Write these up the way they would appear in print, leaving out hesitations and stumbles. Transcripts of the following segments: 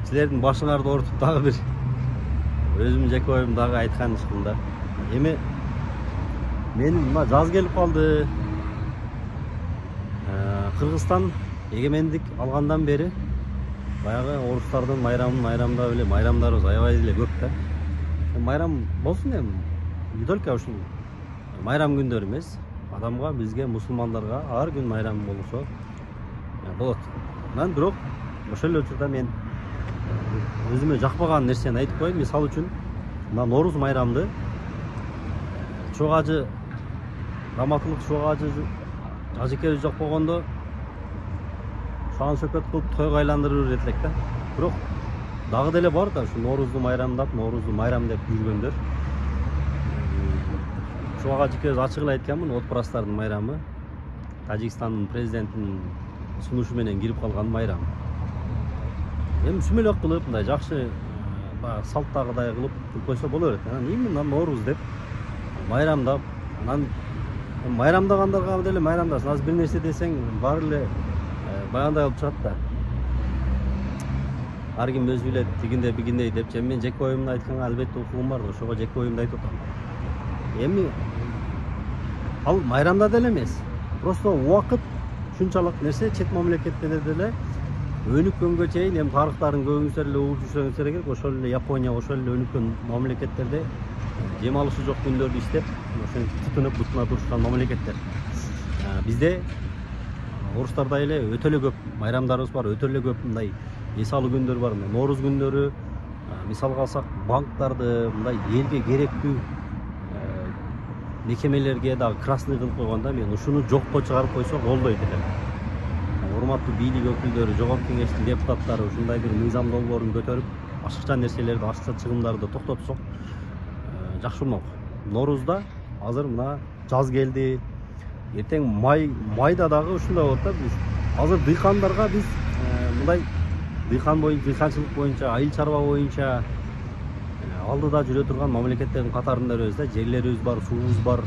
силердин башыңарды оорутуп дагы бир өзүмдүн жеке оюмду дагы айткан ишкында. Эми менин мына жаз келип калды. Кыргызстан эгемендик алгандан бери баягы орустардын майрамдап эле майрамдарыбыз аябай эле көп да. Майрам болсун эми не только ушул майрам күндөрү эмес, адамга, бизге, мусулмандарга ар күн майрам болсо болот. Анан бирок ошол эле учурда мен өзүмө жакпаган нерсени айтып коеюн. Мисалы үчүн мына Норуз майрамды чок ажы, раматылык чок ажы ажекебиз жок болгондо шаан шөкөт кылып тойго айландырып берет элек да. Бирок дагы деле бар да, ушу Норузду майрамдап, Норузду майрам деп жүргөндөр. Чок ажекебиз ачык эле айтканмын, отпрастардын майрамы, Тажикстандын президентинин сунушу менен кирип калган майрам. Эми сүмөлөк кылып, мындай жакшы баягы салттагыдай кылып койсо боло берет. Анан именно Норуз деп майрамдап, анан майрамдагандарга деле майрамдасын. Азыр бир нерсе десең баары эле баягындай болуп чыгат да. Ар ким өзү билет, тигиндей бигиндей деп. Мен жеке оюмду айтканга албетте укугум бар, ошого жеке оюмду айтып атам. Эми ал майрамда деле эмес. Просто убакыт ушунчалык нерсе чет мамлекеттерде деле өнүккөнгө чейин эми тарыхтарын көбүңүздөр эле угуп жүрсөңүздөр керек. Ошол эле Япония, ошол эле өнүккөн мамлекеттерде дем алышы жок күндөрдү иштеп, ошентип тутунуп бутуна турушкан мамлекеттер. Бизде орустардай эле өтө эле көп майрамдарыбыз бар, өтө эле көп мындай эс алуу күндөр бар. Норуз күндөрү, мисалга алсак, банктарды, мындай элге керектүү мекемелерге дагы красный кылып койгондо мен ушуну жокко чыгарып койсо колдойт элем. Урматтуу бийлик өкүлдөрү, жогорку кеңештин депутаттары ушундай бир мыйзам долбоорун көтөрүп, ашыкча нерселерди, ашыкча чыгымдарды токтотсок жакшы болмок. Норузда азыр мына жаз келди. Эртең майда дагы ушундай болот да. Биз азыр дыйкандарга биз мындай дыйканчылык боюнча, айыл чарба боюнча алдыда жүрө турган мамлекеттердин катарында жүрөбүз да. Жерлерибиз бар, суубуз бар,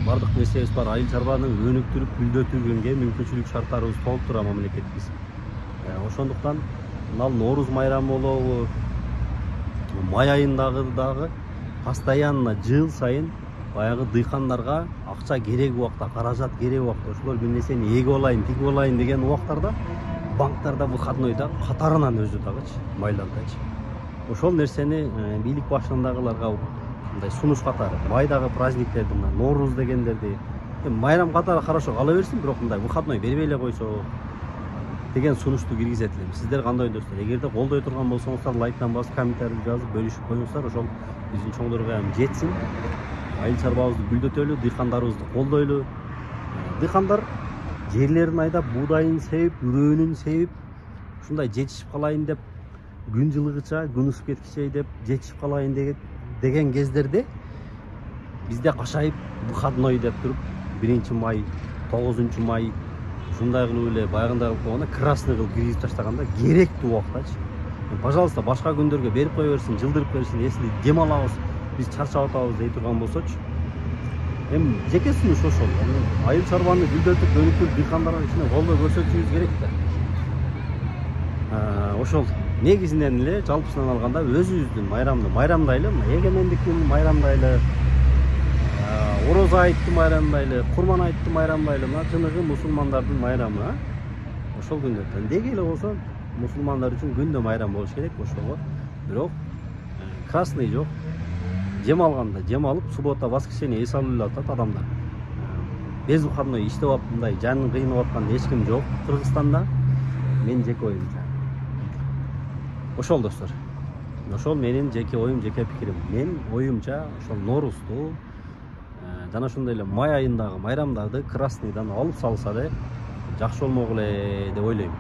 бардык нерсебиз бар. Айыл чарбаны өнүктүрүп, гүлдөтүүгө мүмкүнчүлүк шарттарыбыз толуп турган мамлекетбиз. Ошондуктан мына Норуз майрамы болобу, май айындагы дагы постоянно жыл сайын баягы дыйкандарга акча керек убакта, каражат керек убакта, ошолор бир нерсени эгип алайын, тигип алайын деген убактарда банктарда выходнойда катарынан өзү дагычы, майлардачы. Ошол нерсени бийлик башындагыларга мындай сунуш катары, майдагы праздниктерди, Норуз дегендерди майрам катары хорошо кала берсин, бирок мындай выходной бербей эле койсо деген сунушту киргизет элем. Сиздер кандай достор? Эгерде колдой турган болсоңуздар, лайктан басып, комментарий жазып, бөлүшүп коюңуздар. Ошол биздин чоңдорго жетсин. Айыл чарбабызды гүлдөтөлү, дыйкандарыбызды колдойлу. Дыйкандар жерлерин айдап, буудайын себип, үрөөнүн себип, ушундай жетишип калайын деп, күн жылыгыча, күн ысып кеткиче деп жетишип калайын деген кездерде бизде кашайып выходной деп туруп 1-май, 9-май ушундай кылып эле баягындай кылып койгондо красный кылып киргизип таштаганда керектүү убактачы. Пожалуйста, башка күндөргө берип кое берсин, жылдырып берсин, если дем алабыз, биз чарчап атабыз дей турган болсочу. Эми жеке сунуш ошол. Айыл чарбаны гүлдөтүп, өнүктүрүп, дыйкандарга кичине колдоо көрсөтүүбүз керек да. Ошол негизинен эле жалпысынан алганда өзүбүздүн майрамды майрамдайлы, эгемендиктин майрамдайлы, Орозо айтты майрамдайлы, Курман айтты майрамдайлы, мына чыныгы мусулмандардын майрамы. Ошол күндөрдөн деги эле болсо мусулмандар үчүн күндө майрам болуш керек ошого. Бирок красный жок. Жем алганда жем алып, суббота, воскресенье эс алып эле атат адамдар. Без выходной иштеп алып, мындай жанын кыйнап аткан эч ким жок Кыргызстанда. Мен жеке оюмча. Ошол достор. Ошол менин жеке оюм, жеке пикирим. Мен оюмча ошол Норузду жана ошондой эле май айындагы майрамдарды красныйдан алып салса да жакшы болмок эле деп ойлойм.